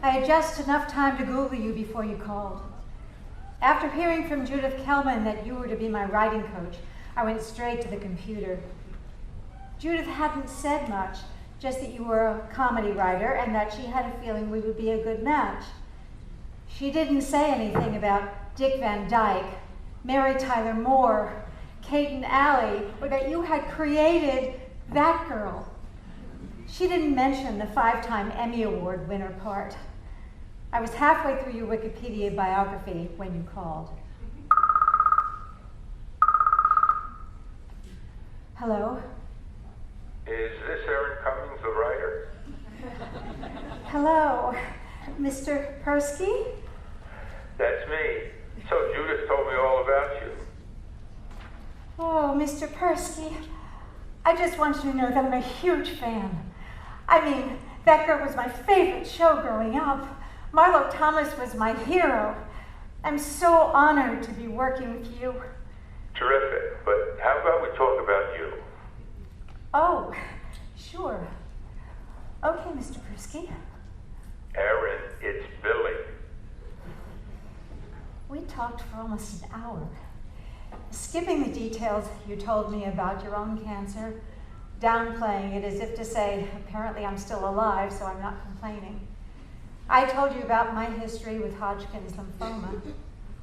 I had just enough time to Google you before you called. After hearing from Judith Kelman that you were to be my writing coach, I went straight to the computer. Judith hadn't said much, just that you were a comedy writer and that she had a feeling we would be a good match. She didn't say anything about Dick Van Dyke, Mary Tyler Moore, Kate and Allie, or that you had created that girl. She didn't mention the 5-time Emmy Award winner part. I was halfway through your Wikipedia biography when you called. Hello? Is this Erin Cummings, the writer? Hello, Mr. Persky? That's me. So Judith told me all about you. Oh, Mr. Persky, I just want you to know that I'm a huge fan. I mean, that girl was my favorite show growing up. Marlo Thomas was my hero. I'm so honored to be working with you. Terrific, but how about we talk about you? Oh, sure. Okay, Mr. Persky. Erin, it's Billy. We talked for almost an hour. Skipping the details you told me about your own cancer, downplaying it as if to say, apparently I'm still alive, so I'm not complaining. I told you about my history with Hodgkin's lymphoma.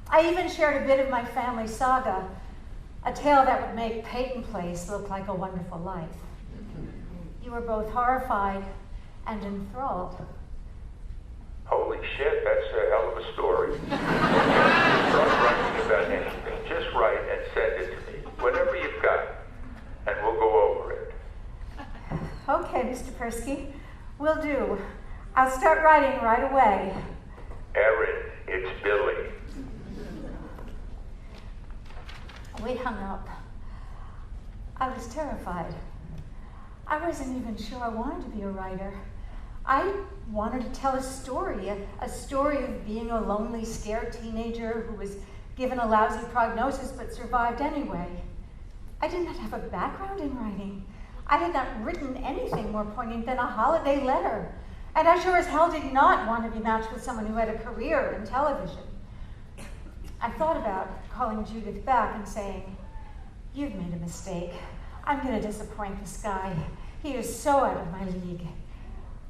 I even shared a bit of my family saga, a tale that would make Peyton Place look like a wonderful life. You were both horrified and enthralled. Holy shit, that's a hell of a story. Start writing about anything. Just write and send it to me. Whatever you've got. And we'll go over it. Okay, Mr. Persky. Will do. I'll start writing right away. Erin, it's Billy. We hung up. I was terrified. I wasn't even sure I wanted to be a writer. I wanted to tell a story of being a lonely, scared teenager who was given a lousy prognosis but survived anyway. I did not have a background in writing. I had not written anything more poignant than a holiday letter. And I sure as hell did not want to be matched with someone who had a career in television. I thought about calling Judith back and saying, "You've made a mistake. I'm going to disappoint this guy. He is so out of my league.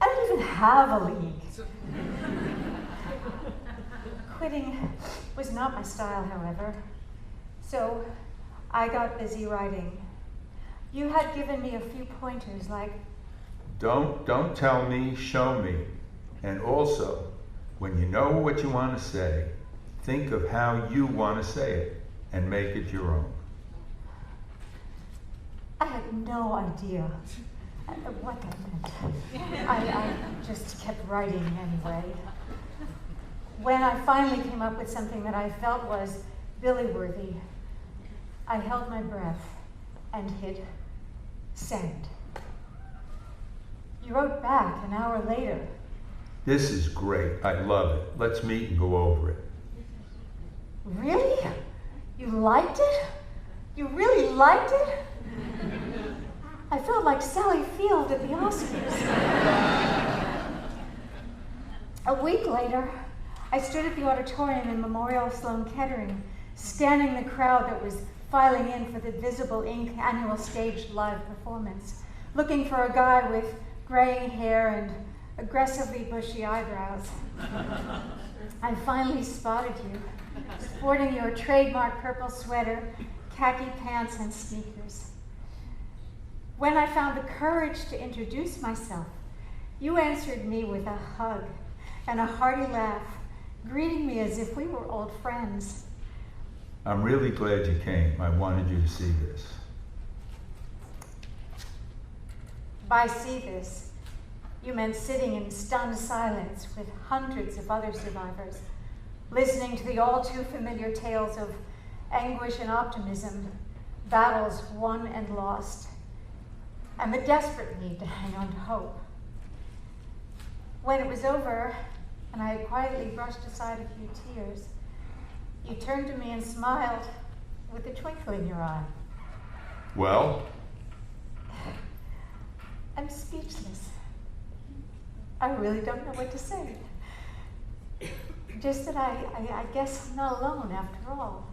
I don't even have a league." Quitting was not my style, however. So I got busy writing. You had given me a few pointers like, Don't tell me, show me. And also, when you know what you want to say, think of how you want to say it and make it your own. I had no idea what that meant. I just kept writing anyway. When I finally came up with something that I felt was Billy-worthy, I held my breath and hit send. You wrote back an hour later. This is great. I love it. Let's meet and go over it. Really? You liked it? You really liked it? I felt like Sally Field at the Oscars. A week later, I stood at the auditorium in Memorial Sloan Kettering, scanning the crowd that was filing in for the Visible Ink annual staged live performance, looking for a guy with graying hair and aggressively bushy eyebrows. I finally spotted you, sporting your trademark purple sweater, khaki pants, and sneakers. When I found the courage to introduce myself, you answered me with a hug and a hearty laugh, greeting me as if we were old friends. I'm really glad you came. I wanted you to see this. By see this, you meant sitting in stunned silence with hundreds of other survivors, listening to the all too familiar tales of anguish and optimism, battles won and lost, and the desperate need to hang on to hope. When it was over, and I had quietly brushed aside a few tears, you turned to me and smiled with a twinkle in your eye. Well? I'm speechless. I really don't know what to say. Just that I guess I'm not alone after all.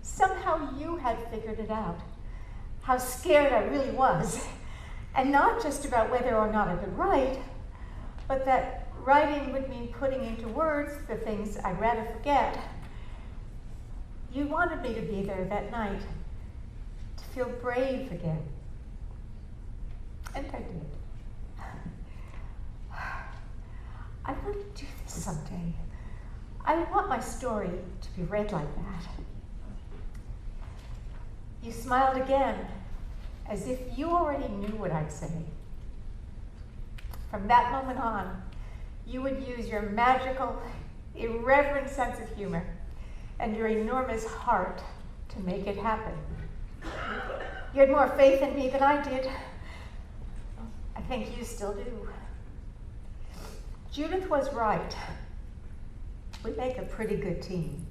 Somehow you had figured it out, how scared I really was. And not just about whether or not I could write, but that writing would mean putting into words the things I'd rather forget. You wanted me to be there that night, to feel brave again. And I did. I want to do this someday. I want my story to be read like that. You smiled again, as if you already knew what I'd say. From that moment on, you would use your magical, irreverent sense of humor and your enormous heart to make it happen. You had more faith in me than I did. I think you still do. Judith was right. We make a pretty good team.